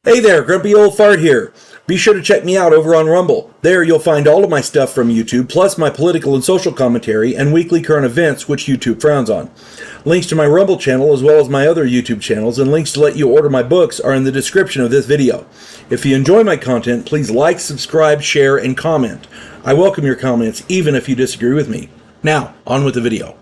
Hey there, Grumpy Old Fart here. Be sure to check me out over on Rumble. There you'll find all of my stuff from YouTube, plus my political and social commentary and weekly current events, which YouTube frowns on. Links to my Rumble channel, as well as my other YouTube channels, and links to let you order my books are in the description of this video. If you enjoy my content, please like, subscribe, share, and comment. I welcome your comments, even if you disagree with me. Now, on with the video.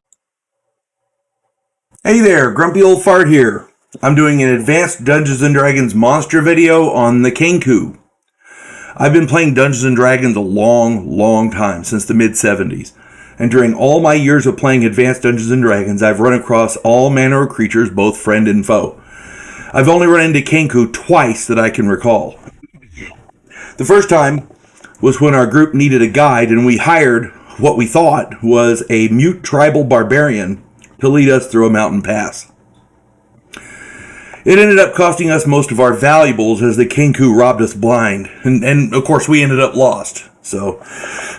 Hey there, Grumpy Old Fart here. I'm doing an advanced Dungeons & Dragons monster video on the Kenku. I've been playing Dungeons & Dragons a long time, since the mid-70s. And during all my years of playing advanced Dungeons & Dragons, I've run across all manner of creatures, both friend and foe. I've only run into Kenku twice that I can recall. The first time was when our group needed a guide and we hired what we thought was a mute tribal barbarian to lead us through a mountain pass. It ended up costing us most of our valuables as the Kenku robbed us blind. And of course, we ended up lost. So,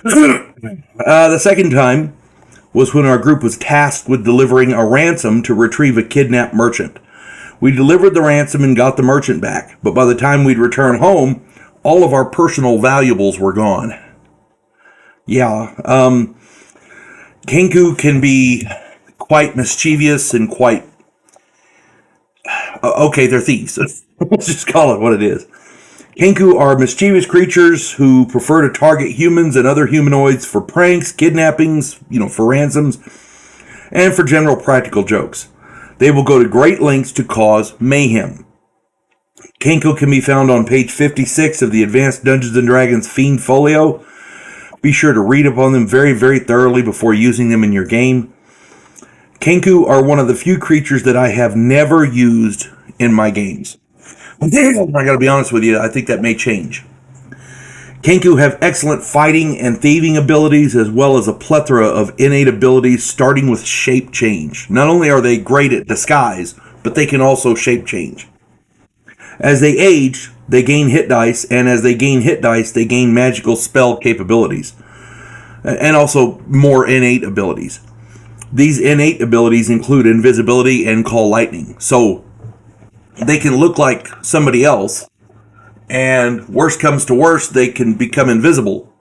the second time was when our group was tasked with delivering a ransom to retrieve a kidnapped merchant. We delivered the ransom and got the merchant back. But by the time we'd return home, all of our personal valuables were gone. Yeah, Kenku can be quite mischievous and quite... Okay, they're thieves. Let's just call it what it is. Kenku are mischievous creatures who prefer to target humans and other humanoids for pranks, kidnappings, for ransoms, and for general practical jokes. They will go to great lengths to cause mayhem. Kenku can be found on page 56 of the Advanced Dungeons & Dragons Fiend Folio. Be sure to read upon them very thoroughly before using them in your game. Kenku are one of the few creatures that I have never used in my games. I gotta be honest with you, I think that may change. Kenku have excellent fighting and thieving abilities, as well as a plethora of innate abilities, starting with shape change. Not only are they great at disguise, but they can also shape change. As they age, they gain hit dice, and as they gain hit dice, they gain magical spell capabilities, and also more innate abilities. These innate abilities include invisibility and call lightning. So they can look like somebody else, and worst comes to worst, they can become invisible.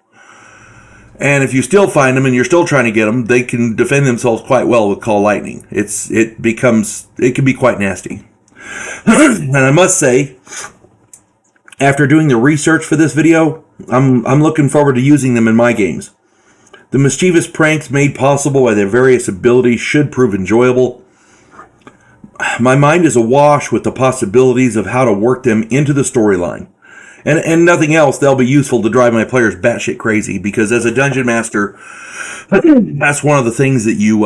And if you still find them and you're still trying to get them, they can defend themselves quite well with call lightning. It can be quite nasty. And I must say, after doing the research for this video, I'm looking forward to using them in my games. The mischievous pranks made possible by their various abilities should prove enjoyable. My mind is awash with the possibilities of how to work them into the storyline. And nothing else, they'll be useful to drive my players batshit crazy, because as a dungeon master, that's one of the things that you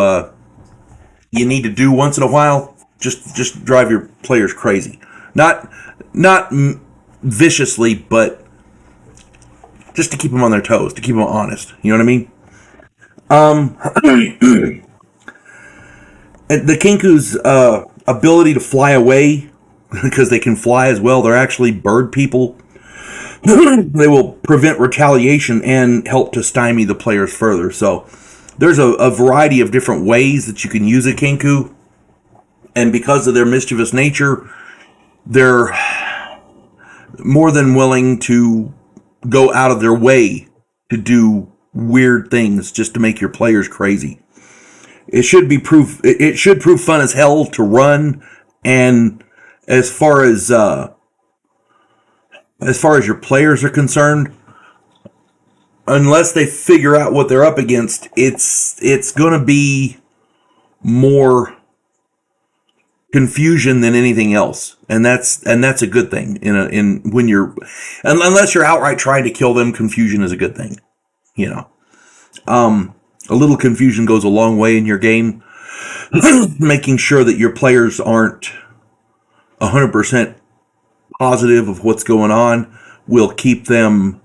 need to do once in a while. Just drive your players crazy. Not viciously, but just to keep them on their toes, to keep them honest. You know what I mean? The Kenku's ability to fly away, because they can fly as well, they're actually bird people. They will prevent retaliation and help to stymie the players further. So there's a variety of different ways that you can use a Kenku, and because of their mischievous nature, they're more than willing to go out of their way to do weird things just to make your players crazy. It should prove fun as hell to run, and as far as your players are concerned, unless they figure out what they're up against, it's going to be more confusion than anything else, and that's a good thing. Unless you're outright trying to kill them, confusion is a good thing. A little confusion goes a long way in your game. Making sure that your players aren't 100% positive of what's going on will keep them...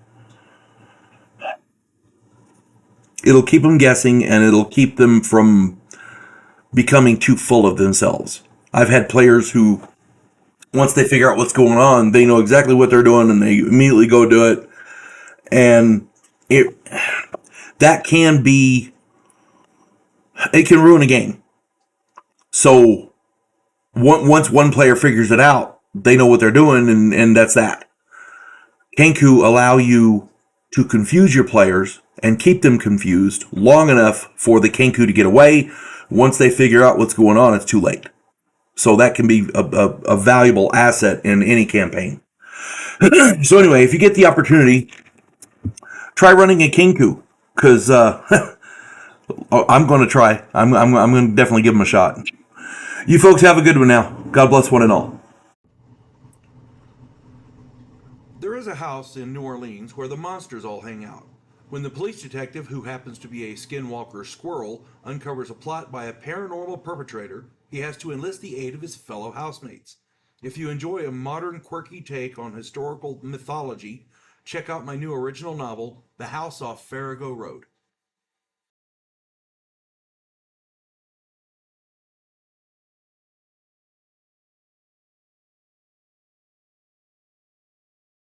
It'll keep them guessing, and it'll keep them from becoming too full of themselves. I've had players who, once they figure out what's going on, they know exactly what they're doing, and they immediately go do it. And that can ruin a game. So once one player figures it out, they know what they're doing, and that's that. Kenku allow you to confuse your players and keep them confused long enough for the Kenku to get away. Once they figure out what's going on, it's too late. So that can be a valuable asset in any campaign. So anyway, if you get the opportunity, try running a Kenku, because I'm going to try. I'm going to definitely give them a shot. You folks have a good one now. God bless one and all. There is a house in New Orleans where the monsters all hang out. When the police detective, who happens to be a skinwalker squirrel, uncovers a plot by a paranormal perpetrator, he has to enlist the aid of his fellow housemates. If you enjoy a modern, quirky take on historical mythology, check out my new original novel, The House Off Farago Road.